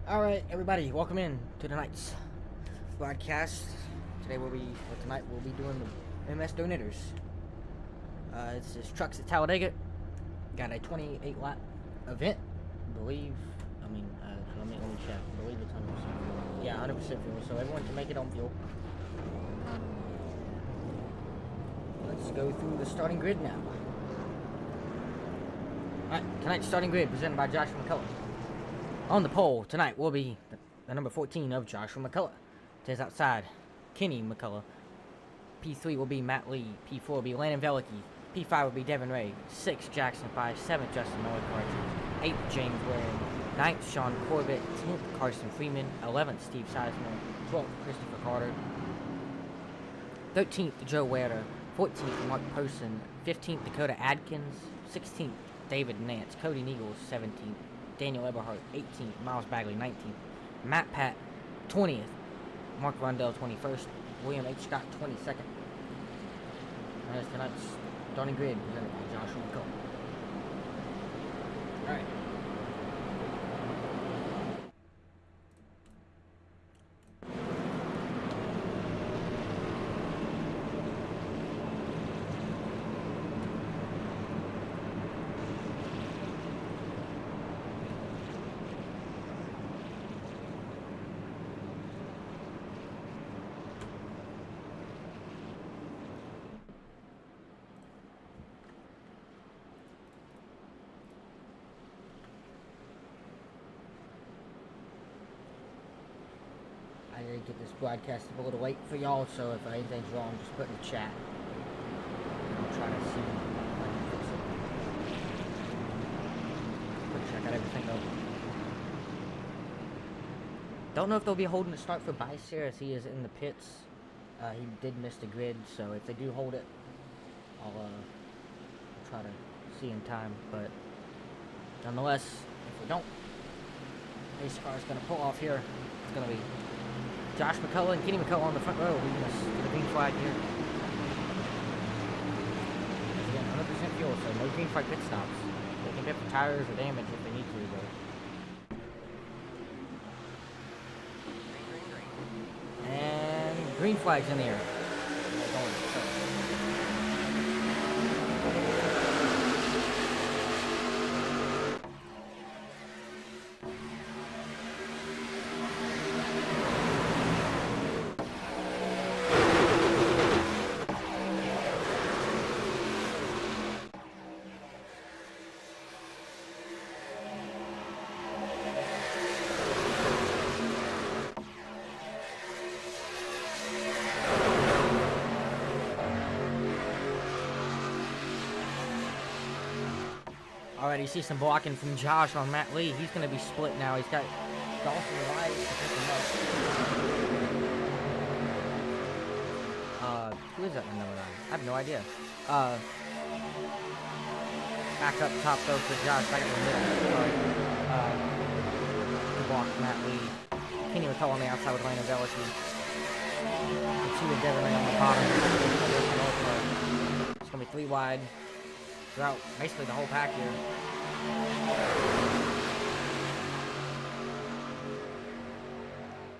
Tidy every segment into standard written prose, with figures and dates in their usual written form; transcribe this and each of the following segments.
Alright, everybody, welcome in to tonight's broadcast. Tonight we'll be doing the MMS donators. This trucks at Talladega. Got a 28 lap event. Let me check. I believe it's 100%. Yeah, 100% fuel. So everyone can make it on fuel. Let's go through the starting grid now. Alright, tonight's starting grid presented by Joshua McCullough. On the pole tonight will be the number 14 of Joshua McCullough. It is outside Kenny McCullough. P3 will be Matt Lee. P4 will be Landon Velicki. P5 will be Devin Ray. 6 Jackson 5. 7 Justin Miller. 8 James Waring. 9th Sean Corbett. 10th Carson Freeman. 11th Steve Sizemore. 12th Christopher Carter. 13th Joe Werder. 14th Mark Posen. 15th Dakota Adkins. 16th David Nance. Cody Neagles 17th. Daniel Eberhardt 18th, Miles Bagley 19th, Matt Pat 20th, Mark Rundell 21st, William H. Scott 22nd. And that's tonight's starting grid presented by Joshua McCullough. Alright. I did get this broadcast a little late for y'all, so if anything's wrong, just put in the chat. I'll try to see if I can fix it. Pretty sure I got everything up. Don't know if they'll be holding the start for Bice here, as he is in the pits. He did miss the grid, so if they do hold it, I'll try to see in time. But nonetheless, if we don't, pace car is going to pull off here. It's going to be Josh McCullough and Kenny McCullough on the front row. We must get a green flag here. Again, 100% fuel, so no green flag pit stops. They can pit for tires or damage if they need to, though. And green flag's in the air. Alright, you see some blocking from Josh on Matt Lee. He's going to be split now. He's got Dawson Rice to pick him up. Who is that in number 9? I have no idea. Back up top though for Josh. Back up in the middle. To block Matt Lee. Kenny McCullough on the outside with Landon Velicki. And 2 with Devin Ray on the bottom. It's going to be 3 wide. Throughout basically the whole pack here.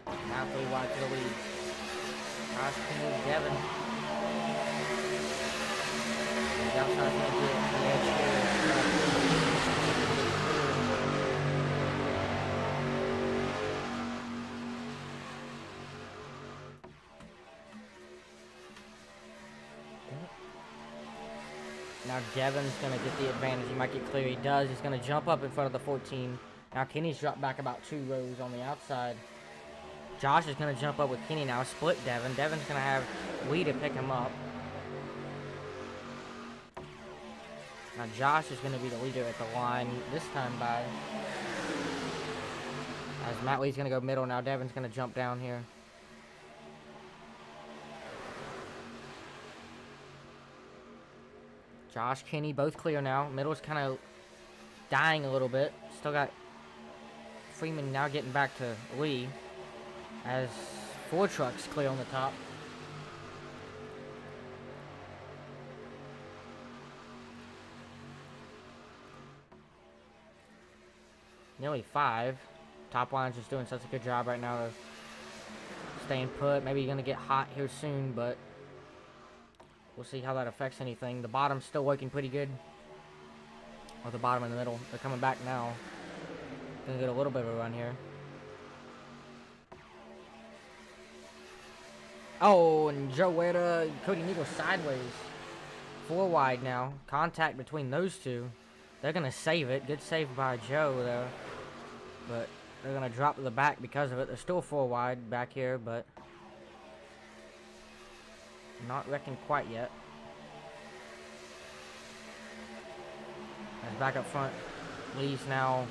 Now 3 wide to the lead. Josh, Kenny, Devin. The outside's going to get the edge here. Now Devin's going to get the advantage. He might get clear. He does. He's going to jump up in front of the 14. Now Kenny's dropped back about 2 rows on the outside. Josh is going to jump up with Kenny now. Split Devin. Devin's going to have Lee to pick him up. Now Josh is going to be the leader at the line this time by. As Matt Lee's going to go middle. Now Devin's going to jump down here. Josh, Kenny, both clear now. Middle's kind of dying a little bit. Still got Freeman now getting back to Lee. As 4 trucks clear on the top. Nearly 5. Top line's just doing such a good job right now of staying put. Maybe going to get hot here soon, but we'll see how that affects anything. The bottom's still working pretty good. Or the bottom and the middle. They're coming back now. Gonna get a little bit of a run here. Oh, and Joe Huerta, Cody Needle sideways. 4 wide now. Contact between those two. They're gonna save it. Good save by Joe there. But they're gonna drop to the back because of it. They're still 4 wide back here, but not wrecking quite yet. As back up front, Lee's now,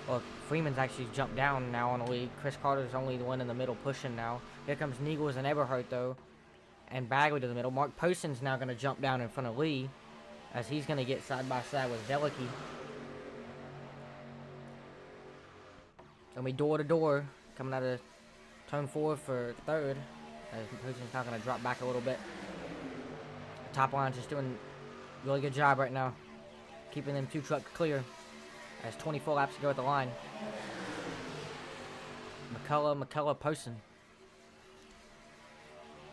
well, Freeman's actually jumped down now on the lead. Chris Carter's only the one in the middle pushing now. Here comes Niegels and Eberhardt though, and Bagley to the middle. Mark Poston's now going to jump down in front of Lee, as he's going to get side by side with Veliky. And we door to door, coming out of turn 4 for third, as Poston's now going to drop back a little bit. The top line's just doing a really good job right now, keeping them 2 trucks clear. As 24 laps to go at the line. McCullough, Poston.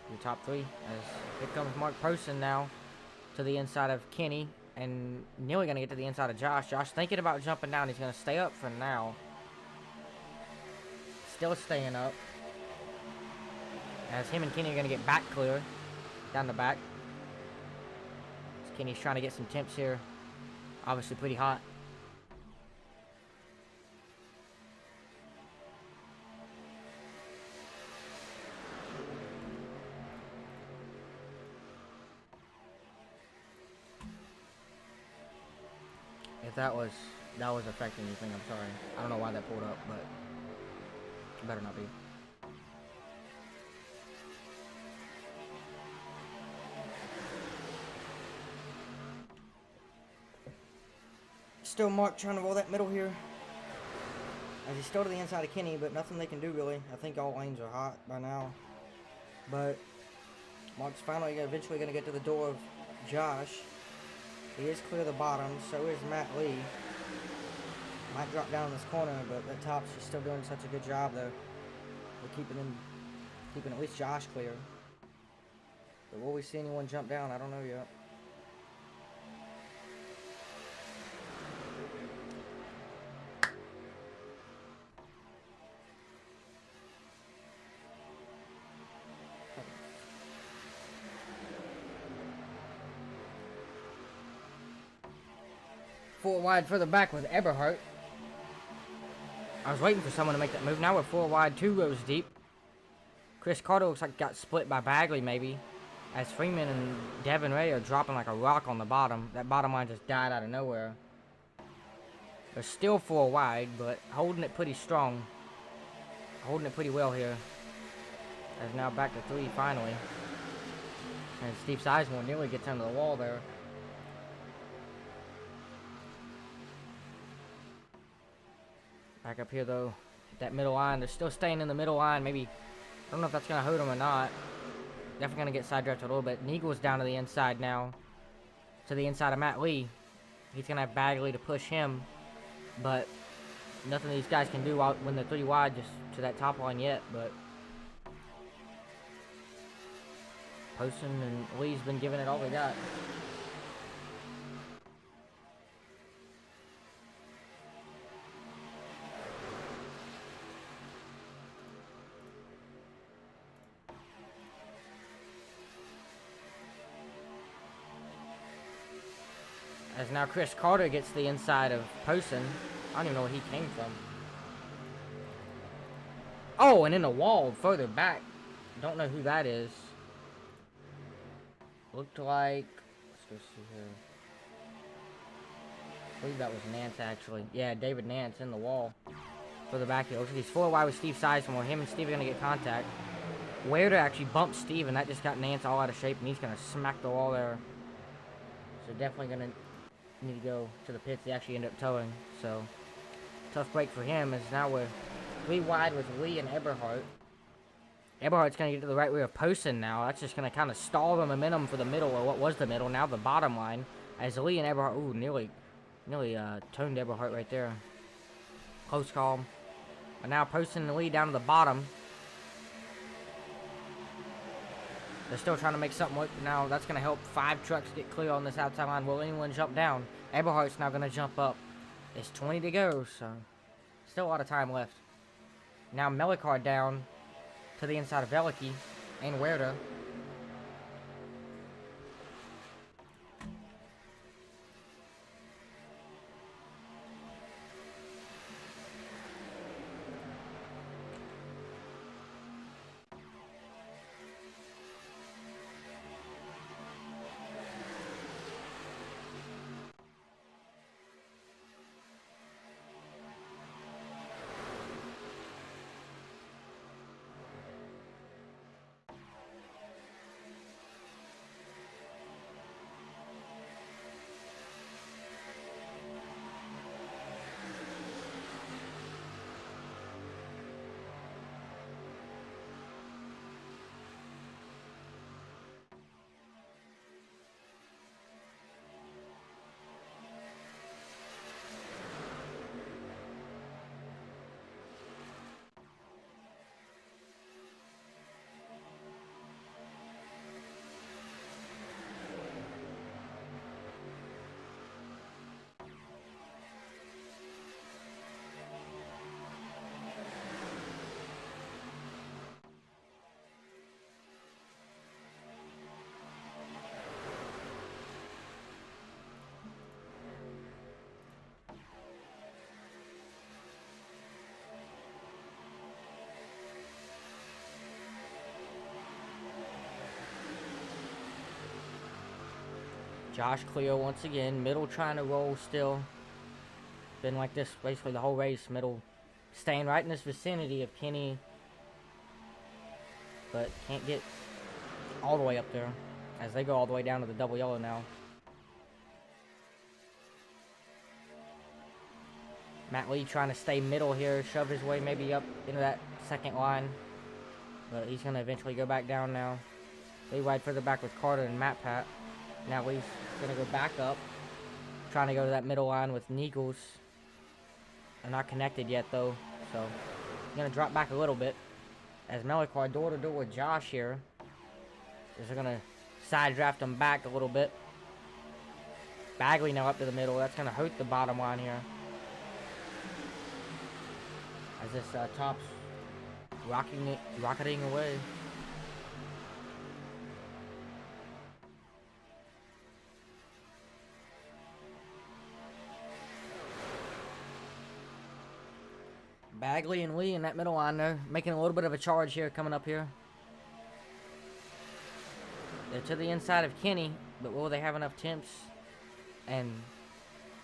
Your top 3. As here comes Mark Poston now to the inside of Kenny. And nearly going to get to the inside of Josh. Josh thinking about jumping down. He's going to stay up for now. Still staying up. As him and Kenny are going to get back clear. Down the back. As Kenny's trying to get some temps here. Obviously pretty hot. If that was affecting anything, I'm sorry. I don't know why that pulled up, but it better not be. Still Mark trying to roll that middle here. As he's still to the inside of Kenny, but nothing they can do really. I think all lanes are hot by now. But Mark's finally eventually going to get to the door of Josh. He is clear the bottom, so is Matt Lee. Might drop down in this corner, but the top's just still doing such a good job though. We're keeping at least Josh clear. But will we see anyone jump down? I don't know yet. Four wide further back with Eberhardt. I was waiting for someone to make that move. Now we're 4 wide, 2 rows deep. Chris Carter looks like got split by Bagley maybe. As Freeman and Devin Ray are dropping like a rock on the bottom. That bottom line just died out of nowhere. They're still 4 wide, but holding it pretty strong. Holding it pretty well here. As now back to 3 finally. And Steve Sizemore nearly gets under the wall there. Back up here though, that middle line, they're still staying in the middle line. Maybe, I don't know if that's going to hurt them or not. Definitely going to get side drafted a little bit. Neagle's down to the inside now, to the inside of Matt Lee. He's going to have Bagley to push him, but nothing these guys can do when they're 3 wide just to that top line yet. But Poston and Lee's been giving it all they got. As now Chris Carter gets the inside of Poston. I don't even know where he came from. Oh, and in the wall further back. Don't know who that is. Looked like... Let's go see here. I believe that was Nance actually. Yeah, David Nance in the wall. Further back here. Looks like he's 4 wide with Steve Sizemore. Him and Steve are going to get contact. Huerta actually bumped Steve, and that just got Nance all out of shape, and he's going to smack the wall there. So definitely going to need to go to the pits. They actually end up towing, so tough break for him. As now we're 3 wide with Lee and Eberhardt. Eberhardt's going to get to the right rear of Poston now. That's just going to kind of stall the momentum for the middle, or what was the middle, now the bottom line. As Lee and Eberhardt, ooh, nearly toned Eberhardt right there. Close call. But now posting the lead down to the bottom. They're still trying to make something work. Now that's going to help 5 trucks get clear on this outside line. Will anyone jump down? Eberhardt's now going to jump up. It's 20 to go, so still a lot of time left. Now Melikar down to the inside of Veliki and Huerta. Josh Cleo once again. Middle trying to roll still. Been like this basically the whole race. Middle staying right in this vicinity of Kenny. But can't get all the way up there. As they go all the way down to the double yellow now. Matt Lee trying to stay middle here. Shove his way maybe up into that second line. But he's going to eventually go back down now. They ride further back with Carter and Matt Pat. Now Lee's going to go back up. Trying to go to that middle line with Nichols. They're not connected yet though. So he's going to drop back a little bit. As Melikar door to door with Josh here. They're going to side draft him back a little bit. Bagley now up to the middle. That's going to hurt the bottom line here. As this top's rocketing away. Bagley and Lee in that middle line there, making a little bit of a charge here coming up here. They're to the inside of Kenny, but will they have enough temps and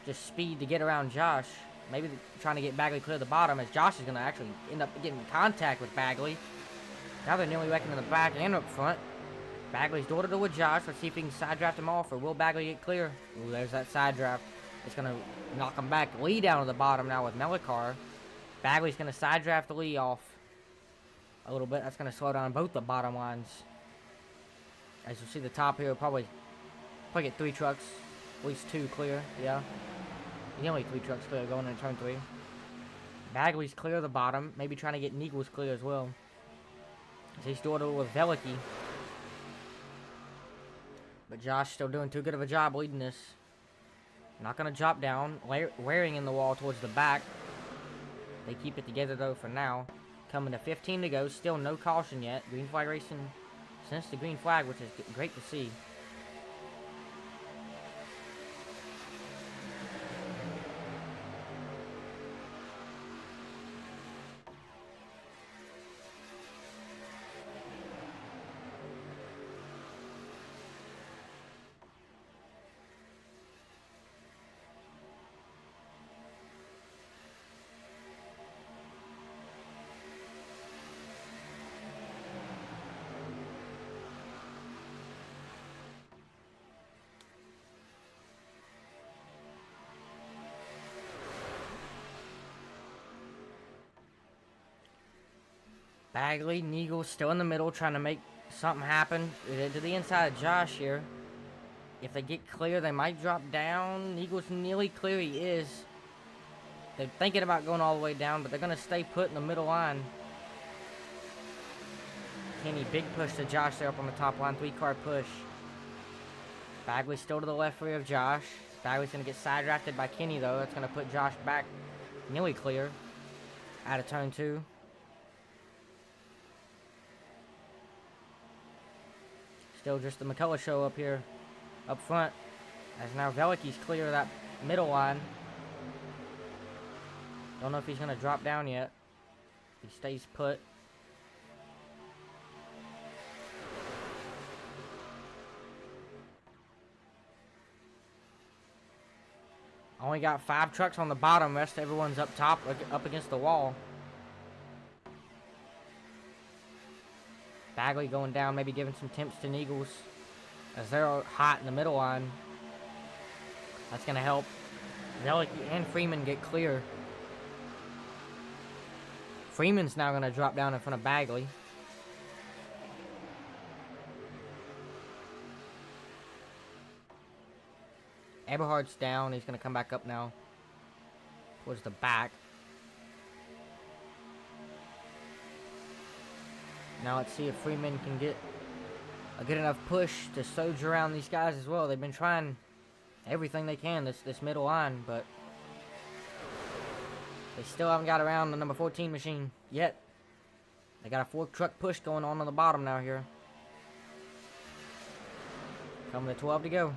just speed to get around Josh? Maybe trying to get Bagley clear the bottom, as Josh is going to actually end up getting in contact with Bagley. Now they're nearly wrecking in the back and up front. Bagley's door to door with Josh. Let's see if he can side draft him off, or will Bagley get clear? Ooh, there's that side draft. It's going to knock him back. Lee down to the bottom now with Melikar. Bagley's going to side draft Lee off a little bit. That's going to slow down both the bottom lines. As you see the top here, probably get 3 trucks, at least 2 clear, yeah. Only 3 trucks clear going into turn 3. Bagley's clear the bottom, maybe trying to get Nichols clear as well. He's door to door with Veliki. But Josh still doing too good of a job leading this. Not going to drop down, wearing in the wall towards the back. They keep it together though for now. Coming to 15 to go, still no caution yet. Green flag racing since the green flag, which is great to see. Bagley, Nichols still in the middle trying to make something happen. To the inside of Josh here. If they get clear, they might drop down. Nichols nearly clear. He is. They're thinking about going all the way down, but they're going to stay put in the middle line. Kenny, big push to Josh there up on the top line. 3-car push. Bagley still to the left rear of Josh. Bagley's going to get side drafted by Kenny, though. That's going to put Josh back nearly clear out of turn 2. Still just the McCullough show up here, up front. As now Velicki's clear of that middle line. Don't know if he's going to drop down yet. He stays put. Only got 5 trucks on the bottom. Rest everyone's up top, up against the wall. Bagley going down, maybe giving some temps to Eagles as they're hot in the middle line. That's going to help Velicki and Freeman get clear. Freeman's now going to drop down in front of Bagley. Eberhard's down. He's going to come back up now towards the back. Now let's see if Freeman can get a good enough push to soldier around these guys as well. They've been trying everything they can, this middle line, but they still haven't got around the number 14 machine yet. They got a 4-truck push going on the bottom now here. Coming to 12 to go.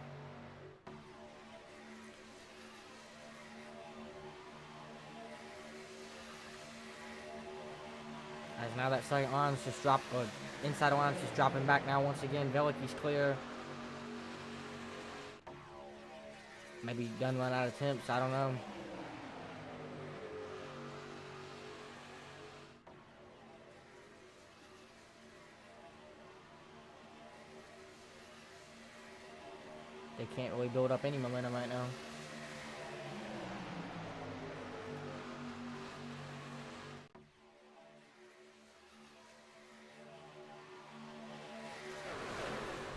As now that second line's just dropped, or inside line's just dropping back now once again. Velicki's clear. Maybe done run out of temps, I don't know. They can't really build up any momentum right now.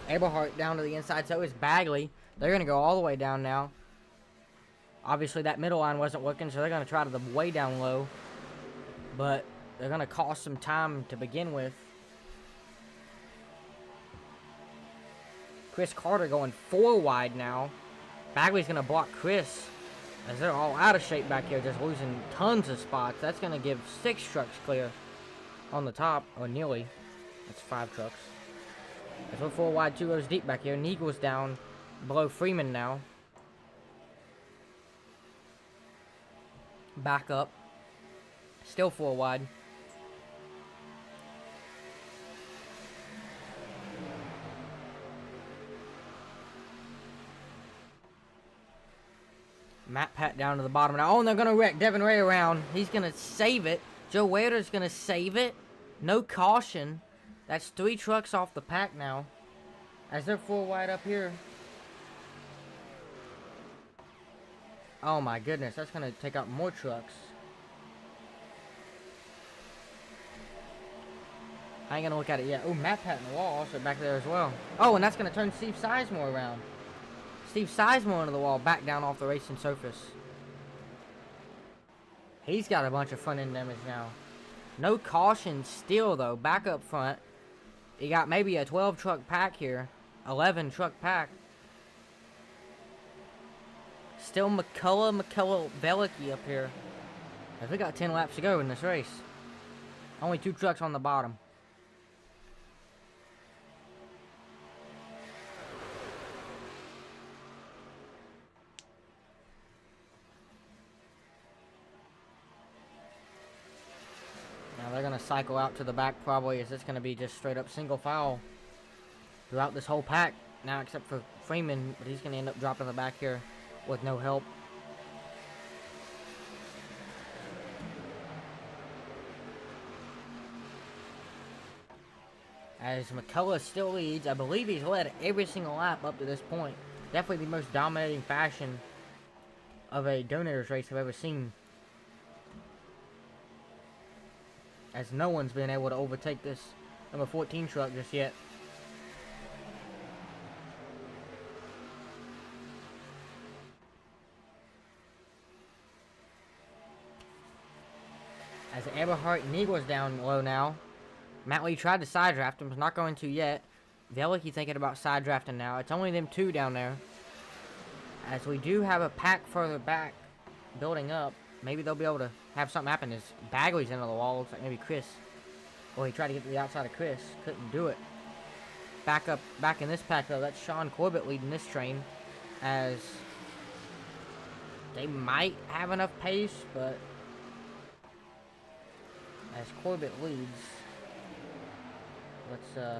Eberhard down to the inside, so is Bagley. They're going to go all the way down now. Obviously, that middle line wasn't working, so they're going to try to the way down low. But they're going to cost some time to begin with. Chris Carter going 4 wide now. Bagley's going to block Chris as they're all out of shape back here, just losing tons of spots. That's going to give 6 trucks clear on the top, or nearly. That's 5 trucks. As we're 4 wide, 2 rows deep back here. Neagle's down below Freeman now. Back up. Still 4 wide. Matt Pat down to the bottom now. Oh, and they're going to wreck Devin Ray around. He's going to save it. Joe Wader's going to save it. No caution. That's 3 trucks off the pack now. As they're 4 wide up here. Oh my goodness. That's going to take out more trucks. I ain't going to look at it yet. Oh, Matt Pat in the wall also back there as well. Oh, and that's going to turn Steve Sizemore around. Steve Sizemore into the wall, back down off the racing surface. He's got a bunch of front end damage now. No caution still, though, back up front. You got maybe a 12 truck pack here. 11 truck pack. Still McCullough, Velicki up here. As we got 10 laps to go in this race. Only 2 trucks on the bottom. They're going to cycle out to the back probably, as it's going to be just straight up single file throughout this whole pack. Now except for Freeman, but he's going to end up dropping the back here with no help. As McCullough still leads, I believe he's led every single lap up to this point. Definitely the most dominating fashion of a Donators race I've ever seen. As no one's been able to overtake this number 14 truck just yet. As Eberhardt and Eagles down low now. Matt Lee tried to side draft him, was not going to yet. Velicky thinking about side drafting now. It's only them two down there. As we do have a pack further back building up. Maybe they'll be able to have something happen. As Bagley's into the wall. Looks like maybe Chris. Well, he tried to get to the outside of Chris. Couldn't do it. Back in this pack though. That's Sean Corbett leading this train. As they might have enough pace, but as Corbett leads, let's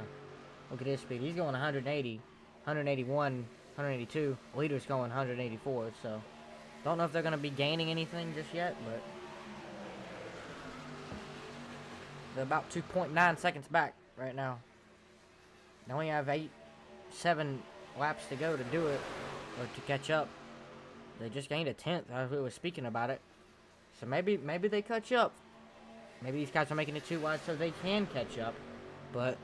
look at his speed. He's going 180, 181, 182. Leader's going 184, so don't know if they're going to be gaining anything just yet, but they're about 2.9 seconds back right now. They only have 7 laps to go to do it, or to catch up. They just gained a 10th. I was speaking about it. So maybe they catch up. Maybe these guys are making it too wide so they can catch up. But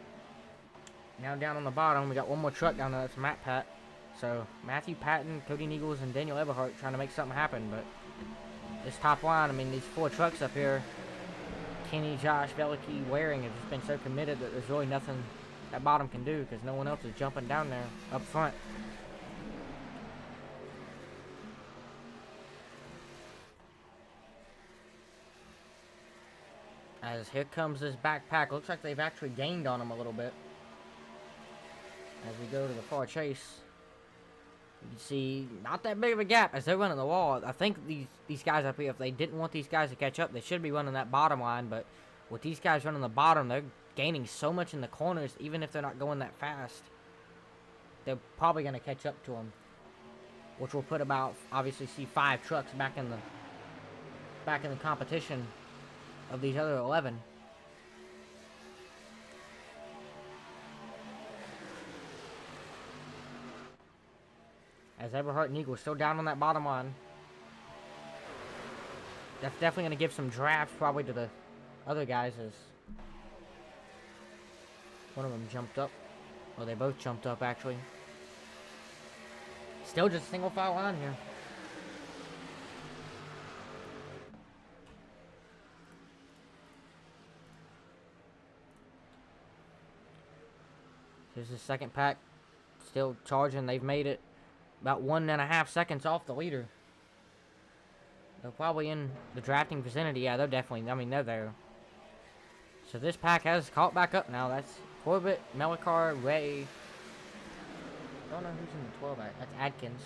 now down on the bottom, we got one more truck down there. That's Matt Pat. So Matthew Patton, Cody Nichols, and Daniel Eberhardt trying to make something happen. But this top line, I mean, these 4 trucks up here, Kenny, Josh, Velicky, Waring have just been so committed that there's really nothing that bottom can do because no one else is jumping down there up front. As here comes this backpack. Looks like they've actually gained on them a little bit. As we go to the far chase, you can see not that big of a gap as they're running the wall. I think these guys up here, if they didn't want these guys to catch up, they should be running that bottom line. But with these guys running the bottom, they're gaining so much in the corners, even if they're not going that fast. They're probably going to catch up to them, which will put about, obviously, see 5 trucks back in the competition of these other 11. As Eberhardt and Eagle still down on that bottom line. That's definitely going to give some drafts probably to the other guys as one of them jumped up. Well, they both jumped up actually. Still just single file line here. Here's the second pack. Still charging. They've made it about 1.5 seconds off the leader. They're probably in the drafting vicinity. Yeah, they're definitely, I mean, they're there. So this pack has caught back up now. That's Corbett, Melikar, Ray. I don't know who's in the 12. That's Adkins.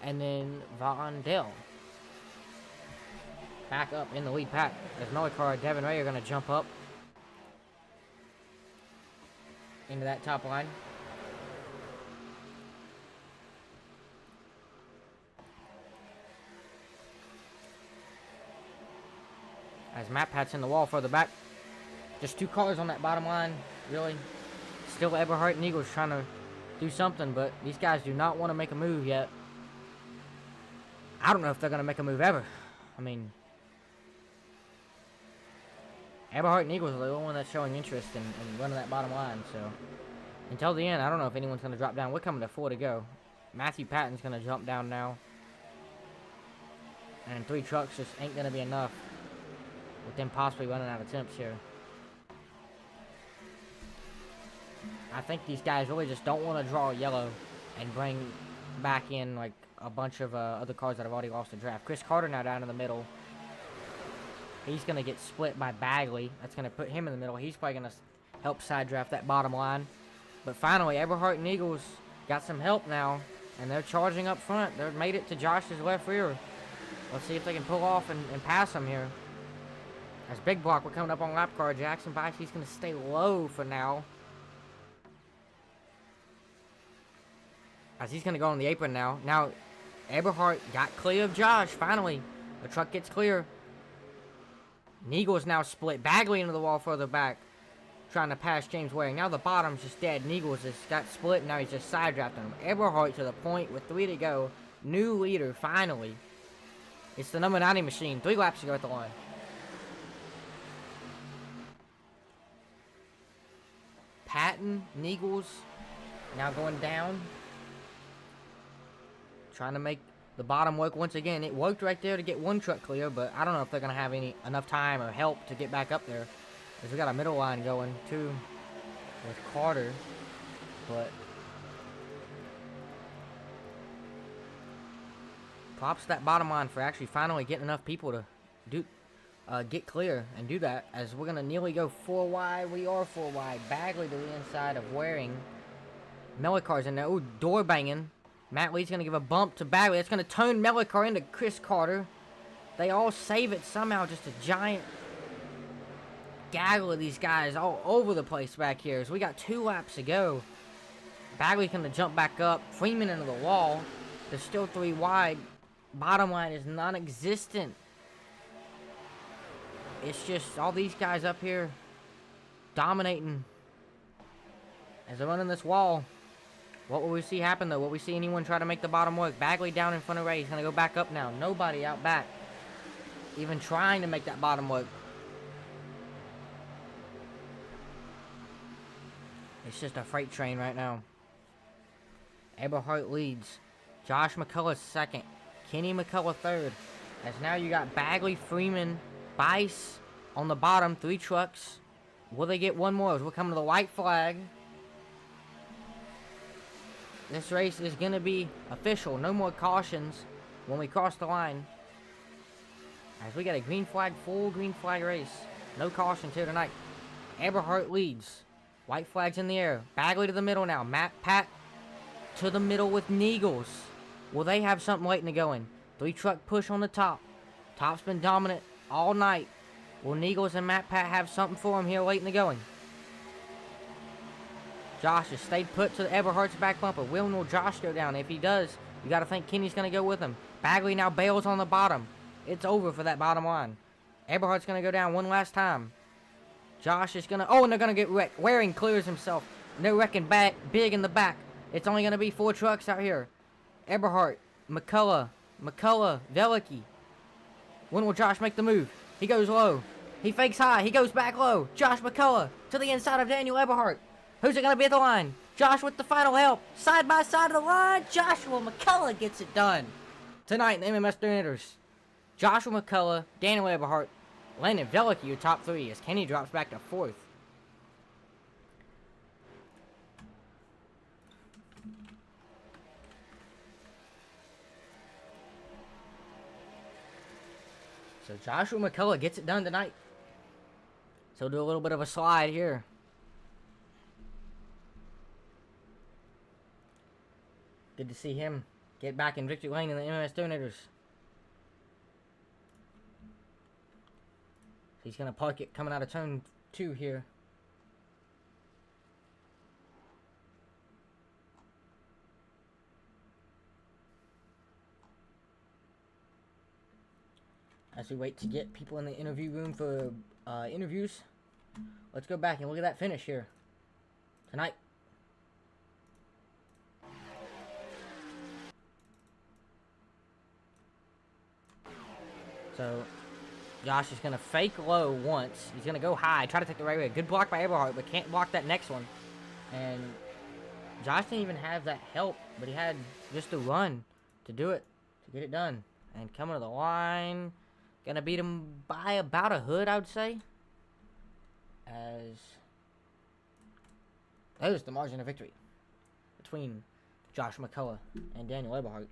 And then Von Dell. Back up in the lead pack. As Melikar and Devin Ray are going to jump up into that top line. As Matt Pat's in the wall further back. Just 2 cars on that bottom line, really. Still Eberhardt and Eagles trying to do something, but these guys do not want to make a move yet. I don't know if they're going to make a move ever. I mean, Eberhardt and Eagles are the only one that's showing interest in running that bottom line, so until the end, I don't know if anyone's going to drop down. We're coming to 4 to go. Matthew Patton's going to jump down now. And 3 trucks just ain't going to be enough with them possibly running out of temps here. I think these guys really just don't want to draw yellow and bring back in like a bunch of other cars that have already lost the draft. Chris Carter now down in the middle. He's going to get split by Bagley. That's going to put him in the middle. He's probably going to help side draft that bottom line. But finally, Eberhardt and Eagles got some help now, and they're charging up front. They've made it to Josh's left rear. Let's see if they can pull off and pass him here. As Big Block, we're coming up on lap car. Jackson Bikes, he's going to stay low for now. As he's going to go on the apron now. Now, Eberhardt got clear of Josh, finally. The truck gets clear. Neagle's now split Bagley into the wall further back, trying to pass James Waring. Now the bottom's just dead. Neagle's just got split, and now he's just side drafting him. Eberhardt to the point with 3 to go. New leader, finally. It's the number 90 machine. 3 laps to go at the line. Patton, Neagles, now going down. Trying to make the bottom work once again. It worked right there to get one truck clear, but I don't know if they're going to have enough time or help to get back up there. Because we got a middle line going, too, with Carter. But props to that bottom line for actually finally getting enough people to get clear and do that, as we're going to nearly go 4 wide. We are 4 wide. Bagley to the inside of Waring. Mellicar's in there. Ooh, door banging. Matt Lee's going to give a bump to Bagley. That's going to turn Mellicar into Chris Carter. They all save it somehow. Just a giant gaggle of these guys all over the place back here. So we got 2 laps to go. Bagley's going to jump back up. Freeman into the wall. There's still 3 wide. Bottom line is non-existent. It's just all these guys up here dominating as they're running this wall. What will we see happen, though? Will we see anyone try to make the bottom work? Bagley down in front of Ray. He's going to go back up now. Nobody out back even trying to make that bottom work. It's just a freight train right now. Eberhardt leads. Josh McCullough second. Kenny McCullough third. As now you got Bagley, Freeman, Bice on the bottom. 3 trucks. Will they get one more? As we're coming to the white flag. This race is going to be official. No more cautions when we cross the line. As we got a green flag, full green flag race. No cautions here tonight. Eberhardt leads. White flag's in the air. Bagley to the middle now. Pat to the middle with Neagles. Will they have something waiting to go in? 3 truck push on the top. Top's been dominant all night. Will Neagles and Pat have something for him here late in the going? Josh has stayed put to Eberhardt's back bumper. Will Josh go down? If he does, you got to think Kenny's going to go with him. Bagley now bails on the bottom. It's over for that bottom line. Eberhardt's going to go down one last time. Josh is going to... Oh, and they're going to get wrecked. Waring clears himself. No wrecking back. Big in the back. It's only going to be 4 trucks out here. Eberhardt, McCullough, Velicki. When will Josh make the move? He goes low. He fakes high. He goes back low. Josh McCullough to the inside of Daniel Eberhardt. Who's it going to be at the line? Josh with the final help. Side by side of the line. Joshua McCullough gets it done. Tonight in the MMS 300ers. Joshua McCullough, Daniel Eberhardt, Landon Velicki, your top 3 as Kenny drops back to 4th. So Joshua McCullough gets it done tonight. So do a little bit of a slide here. Good to see him get back in victory lane in the MMS 300ers. He's going to park it coming out of turn 2 here. As we wait to get people in the interview room for interviews, let's go back and look at that finish here tonight. So Josh is going to fake low once. He's going to go high, try to take the right way. Good block by Eberhardt, but can't block that next one. And Josh didn't even have that help, but he had just the run to do it, to get it done. And coming to the line, going to beat him by about a hood, I would say. As there's the margin of victory between Josh McCullough and Daniel Eberhardt.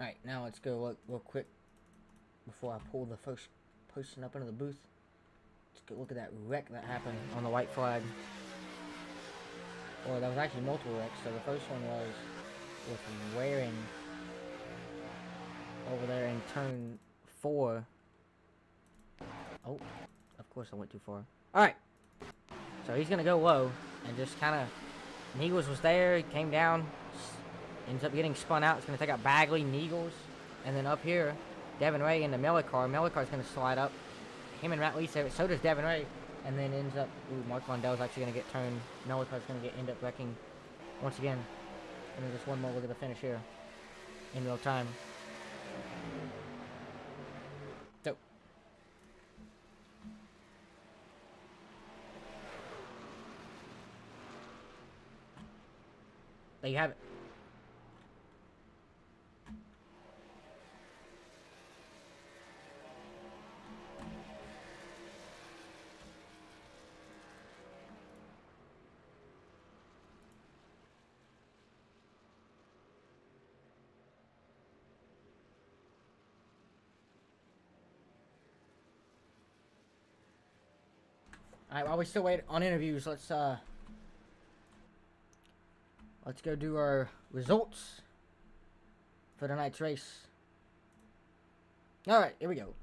Alright, now let's go look real quick before I pull the first person up into the booth. Let's go look at that wreck that happened on the white flag. Or that was actually multiple wrecks. So the first one was with Waring over there in turn 4. Oh, of course I went too far. Alright, so he's going to go low and just kind of... Neagles was there, he came down. Ends up getting spun out. It's going to take out Bagley, Neagles. And then up here, Devin Ray into Mellicar. Mellicar's going to slide up. Him and Matt Lee say it. So does Devin Ray. And then ends up... Ooh, Mark Mondell's actually going to get turned. Mellicar's going to end up wrecking once again. And then just one more look at the finish here. In real time. So. there you have it. Alright, while we still wait on interviews, let's go do our results for tonight's race. Alright, here we go.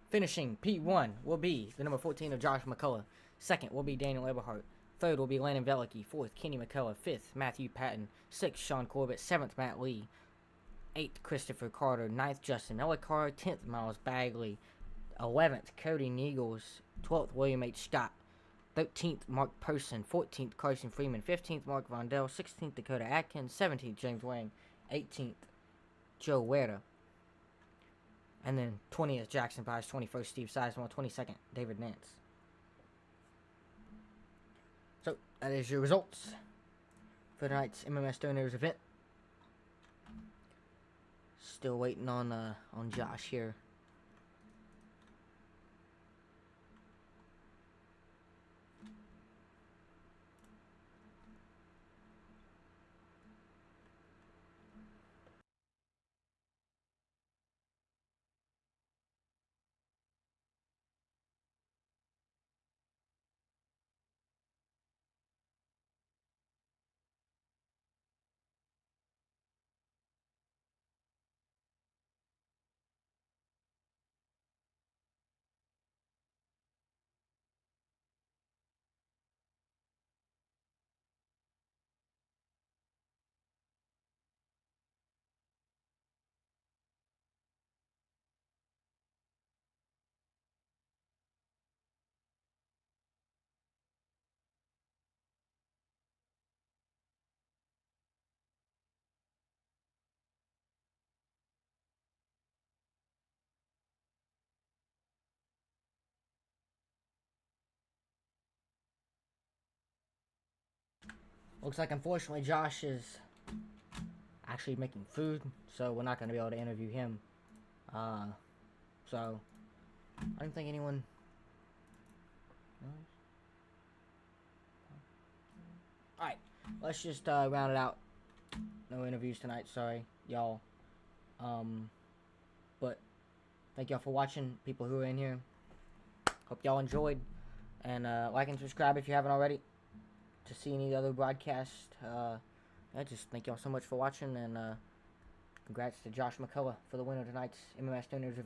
Finishing P1 will be the number 14 of Josh McCullough. Second will be Daniel Eberhardt. Third will be Landon Velicki. Fourth, Kenny McCullough. Fifth, Matthew Patton. Sixth, Sean Corbett. Seventh, Matt Lee. Eighth, Christopher Carter. Ninth, Justin Ellicott. 10th, Miles Bagley. 11th, Cody Neagles. 12th, William H. Scott. 13th, Mark Person. 14th, Carson Freeman. 15th, Mark Vondell. 16th, Dakota Atkins. 17th, James Wang. 18th, Joe Huerta. And then 20th, Jackson Pies. 21st, Steve Sizemore. 22nd, David Nance. So, that is your results for tonight's MMS Donors event. Still waiting on Josh here. Looks like, unfortunately, Josh is actually making food, so we're not going to be able to interview him. So, I don't think anyone... Alright, let's just round it out. No interviews tonight, sorry, y'all. But, thank y'all for watching, people who are in here. Hope y'all enjoyed. And like and subscribe if you haven't already to see any other broadcasts. I just thank y'all so much for watching, and congrats to Josh McCullough for the win of tonight's MMS Donors event.